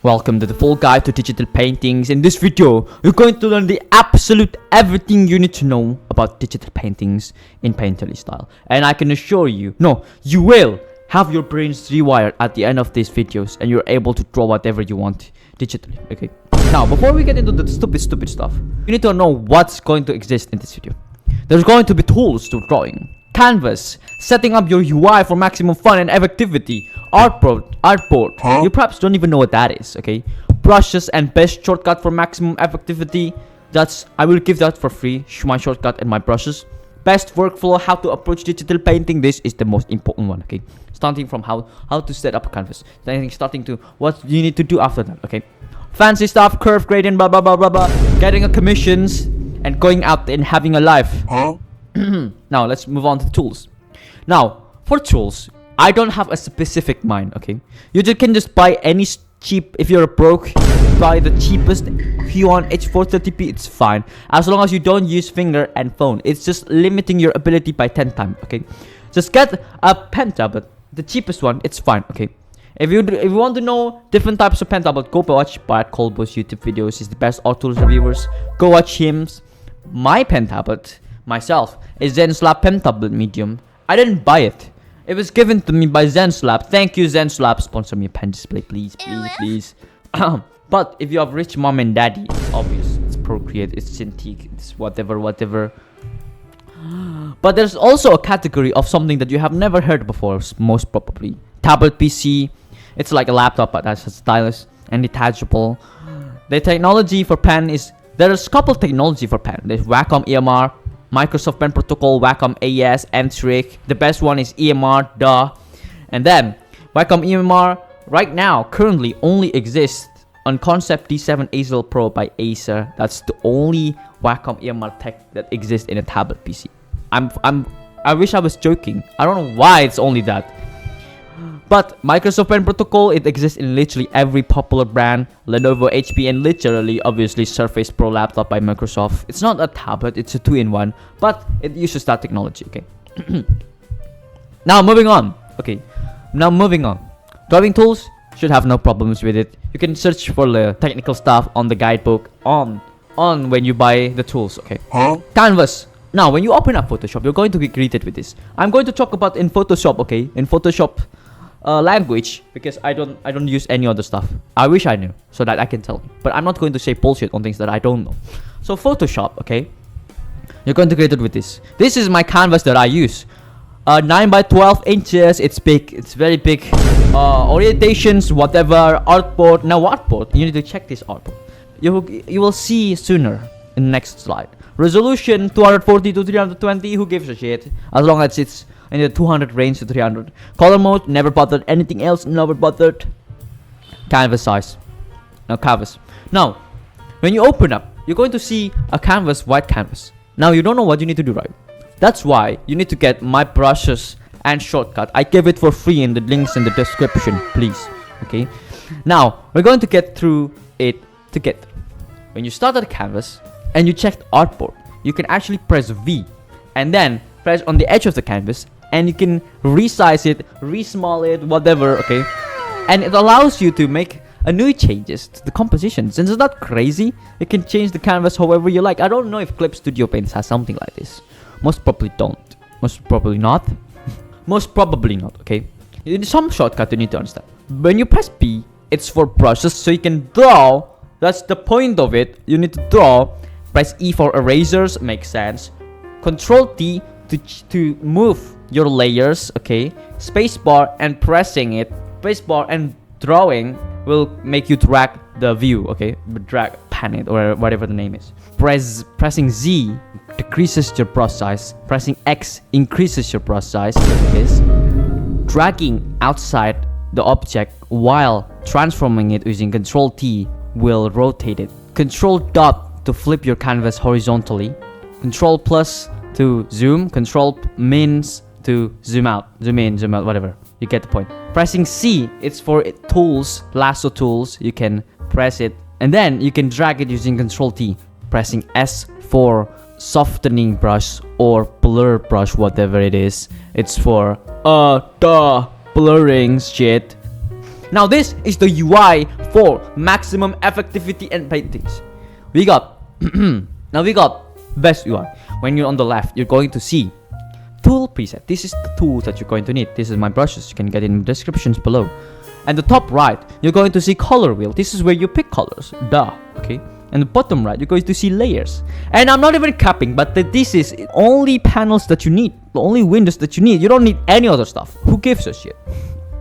Welcome to the full guide to digital paintings. In this video, you're going to learn the absolute everything you need to know about digital paintings in Painterly style. And I can assure you, you will have your brains rewired at the end of these videos and you're able to draw whatever you want digitally, okay? Now, before we get into the stupid stuff, you need to know what's going to exist in this video. There's going to be tools to drawing, canvas, setting up your UI for maximum fun and effectivity, artboard. You perhaps don't even know what that is, okay? Brushes and best shortcut for maximum effectivity. I will give that for free, my shortcut and my brushes. Best workflow, how to approach digital painting. This is the most important one, okay? Starting from how to set up a canvas, starting to what you need to do after that, okay? Fancy stuff, curve gradient, blah blah blah blah blah, getting a commissions and going out and having a life. Now let's move on to tools. Now for tools, I don't have a specific mind, okay? You can just buy any cheap. If you're broke, buy the cheapest Huon H430p. It's fine as long as you don't use finger and phone. It's just limiting your ability by 10 times, okay? Just get a pen tablet, the cheapest one. It's fine, okay? If you want to know different types of pen tablet, go watch Bart Colbo's YouTube videos. He's the best art tools reviewers. Go watch him. My pen tablet myself is ZenSlab pen tablet medium. I didn't buy it. It was given to me by ZenSlab. Thank you, ZenSlab. Sponsor me a pen display, please. But if you have rich mom and daddy, it's obvious. It's Procreate, it's Cintiq, it's whatever. But there's also a category of something that you have never heard before, most probably. Tablet PC. It's like a laptop, but that's a stylus and detachable. The technology for pen is... There's a couple technology for pen. There's Wacom EMR, Microsoft Pen Protocol, Wacom AES, M-Trick. The best one is EMR, duh. And then, Wacom EMR right now, currently only exists on Concept D7 Azel Pro by Acer. That's the only Wacom EMR tech that exists in a tablet PC. I wish I was joking. I don't know why it's only that. But Microsoft Pen Protocol, it exists in literally every popular brand, Lenovo, HP, and literally, obviously, Surface Pro laptop by Microsoft. It's not a tablet, it's a 2-in-1, but it uses that technology, okay? Now, moving on. Drawing tools should have no problems with it. You can search for the technical stuff on the guidebook on when you buy the tools, okay? Canvas. Now, when you open up Photoshop, you're going to be greeted with this. I'm going to talk about in Photoshop, okay? In Photoshop language, because I don't use any other stuff. I wish I knew so that I can tell you, but I'm not going to say bullshit on things that I don't know. So Photoshop, okay, you're going to get it with this. This is my canvas that I use. 9 by 12 inches. It's big. It's very big. Orientations, whatever. Artboard. Now artboard. You need to check this artboard. You will see sooner in the next slide. Resolution 240 to 320. Who gives a shit? As long as it's in the 200 range to 300. Color mode, never bothered. Anything else, never bothered. Canvas size. Now canvas. Now, when you open up, you're going to see a canvas, white canvas. Now you don't know what you need to do, right? That's why you need to get my brushes and shortcut. I give it for free in the links in the description, please. Okay. Now we're going to get through it together. When you start at the canvas and you check artboard, you can actually press V and then press on the edge of the canvas. And you can resize it, resmall it, whatever, okay? And it allows you to make a new changes to the composition. Since it's not crazy, you can change the canvas however you like. I don't know if Clip Studio Paint has something like this. Most probably don't. Most probably not. Most probably not, okay? There's some shortcut you need to understand. When you press B, it's for brushes, so you can draw. That's the point of it. You need to draw. Press E for erasers, makes sense. Control T to move your layers, okay? Spacebar and pressing it, spacebar and drawing will make you drag the view, okay? Pan it or whatever the name is. Pressing Z decreases your brush size. Pressing X increases your brush size, like this. Dragging outside the object while transforming it using Control T will rotate it. Control dot to flip your canvas horizontally. Control plus to zoom. Control mins to zoom out, zoom in, zoom out, whatever. You get the point. Pressing C, it's for tools, lasso tools. You can press it and then you can drag it using Control T. Pressing S for softening brush or blur brush, whatever it is. It's for blurring shit. Now this is the UI for maximum effectivity and paintings. We got now we got best UI. When you're on the left, you're going to see tool preset. This is the tools that you're going to need. This is my brushes. You can get in the descriptions below. And the top right, you're going to see color wheel. This is where you pick colors. Okay. And the bottom right, you're going to see layers. And I'm not even capping, but this is only panels that you need. The only windows that you need. You don't need any other stuff. Who gives a shit?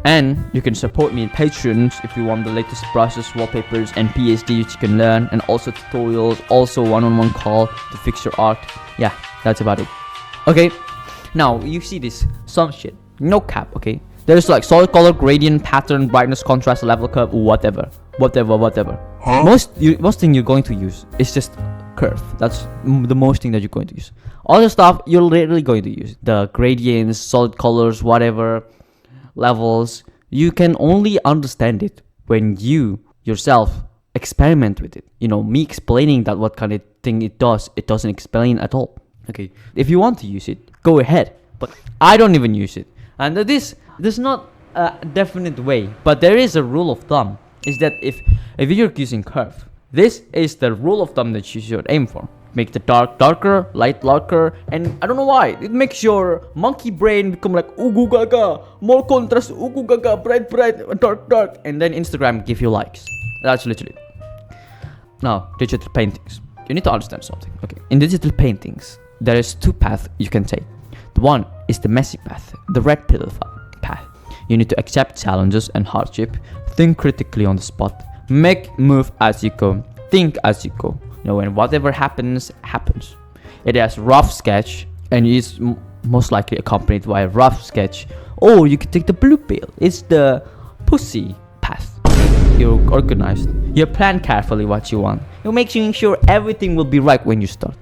And you can support me in Patreons if you want the latest brushes, wallpapers, and PSD which you can learn. And also tutorials, also one-on-one call to fix your art. Yeah, that's about it. Okay, now you see this, some shit. No cap, okay? There's like solid color, gradient, pattern, brightness, contrast, level curve, whatever. Huh? Most thing you're going to use is just curve. That's the most thing that you're going to use. Other stuff you're literally going to use. The gradients, solid colors, whatever, levels. You can only understand it when you yourself experiment with it. You know, me explaining that what kind of thing it doesn't explain at all. Okay, if you want to use it, go ahead. But I don't even use it. And there's not a definite way, but there is a rule of thumb. Is that if you're using curve, this is the rule of thumb that you should aim for. Make the dark darker, light darker, and I don't know why it makes your monkey brain become like ugu gaga, more contrast, ugu gaga, bright, dark, and then Instagram give you likes. That's literally. Now, digital paintings. You need to understand something. Okay, in digital paintings, there is two paths you can take. The one is the messy path, the red pill path. You need to accept challenges and hardship, think critically on the spot, make move as you go, think as you go. You know, when whatever happens. It has rough sketch and is most likely accompanied by a rough sketch. Or you can take the blue pill. It's the pussy path. You're organized. You plan carefully what you want. You're making sure everything will be right when you start.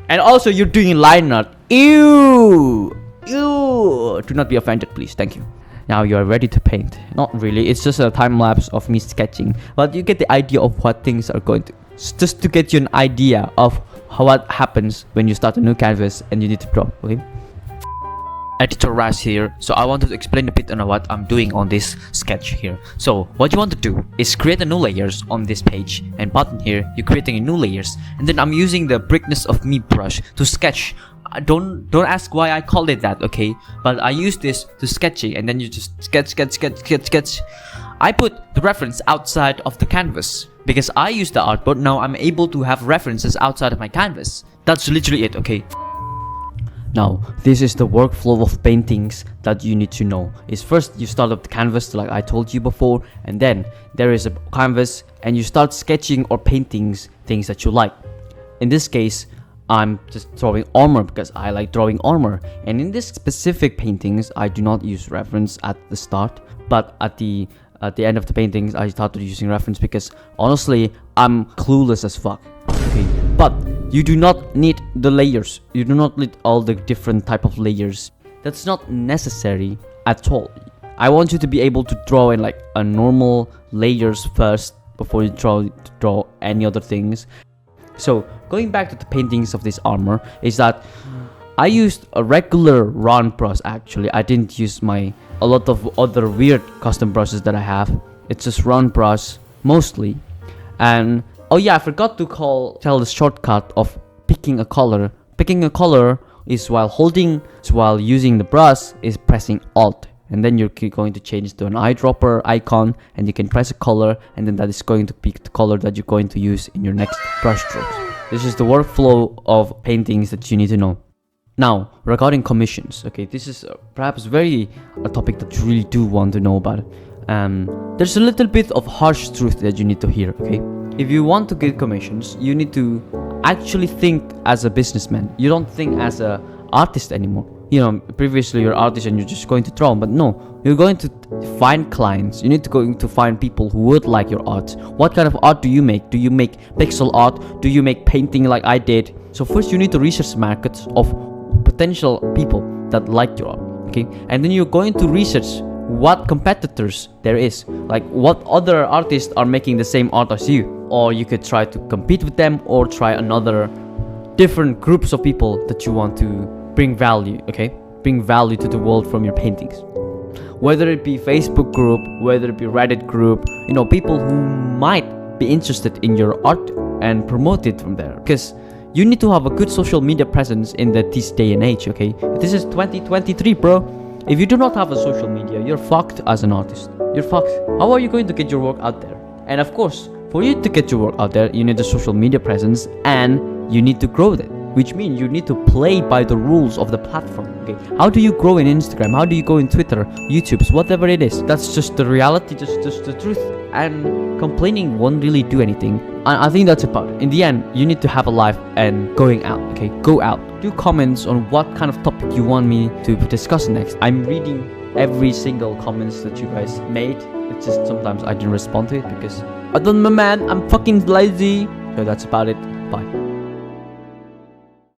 And also you're doing line art. Ew! Do not be offended, please. Thank you. Now you are ready to paint. Not really, it's just a time lapse of me sketching, but you get the idea of what things are going to, just to get you an idea of what happens when you start a new canvas and you need to draw. Okay, Editor Raz here. So I wanted to explain a bit on what I'm doing on this sketch here. So what you want to do is create a new layers on this page, and button here you're creating a new layers, and then I'm using the Brightness of Me brush to sketch. Don't ask why I called it that, okay? But I use this to sketching, and then you just sketch. I put the reference outside of the canvas because I use the artboard. Now I'm able to have references outside of my canvas. That's literally it, okay? Now, this is the workflow of paintings that you need to know. Is first you start up the canvas like I told you before, and then there is a canvas and you start sketching or painting things that you like. In this case, I'm just drawing armor because I like drawing armor, and in this specific paintings I do not use reference at the start, but at the end of the paintings I started using reference because honestly I'm clueless as fuck. Okay, but you do not need the layers. You do not need all the different type of layers. That's not necessary at all. I want you to be able to draw in like a normal layers first before you draw any other things. So going back to the paintings of this armor is that I used a regular round brush. Actually, I didn't use a lot of other weird custom brushes that I have. It's just round brush mostly. And oh yeah, I forgot to tell the shortcut of picking a color. Picking a color is while using the brush is pressing Alt, and then you're going to change to an eyedropper icon, and you can press a color, and then that is going to pick the color that you're going to use in your next brush strokes. This is the workflow of paintings that you need to know. Now, regarding commissions, okay, this is perhaps a topic that you really do want to know about. There's a little bit of harsh truth that you need to hear, okay? If you want to get commissions, you need to actually think as a businessman. You don't think as a artist anymore. You know, previously you're an artist and you're just going to draw, but no, you're going to find clients. You need to find people who would like your art. What kind of art do you make? Do you make pixel art? Do you make painting like I did? So first you need to research markets of potential people that like your art, okay? And then you're going to research what competitors there is, like what other artists are making the same art as you, or you could try to compete with them, or try another different groups of people that you want to bring value, okay? Bring value to the world from your paintings. whether it be Facebook group, whether it be Reddit group, people who might be interested in your art and promote it from there. Because you need to have a good social media presence in this day and age, okay? This is 2023, bro. If you do not have a social media, you're fucked as an artist. You're fucked. How are you going to get your work out there? And of course, for you to get your work out there, you need a social media presence and you need to grow that. Which means you need to play by the rules of the platform, okay? How do you grow in Instagram? How do you go in Twitter, YouTube, whatever it is? That's just the reality, just the truth. And complaining won't really do anything. I think that's about it. In the end, you need to have a life and going out, okay? Go out. Do comments on what kind of topic you want me to discuss next. I'm reading every single comments that you guys made. It's just sometimes I didn't respond to it because I don't know, man. I'm fucking lazy. So that's about it. Bye.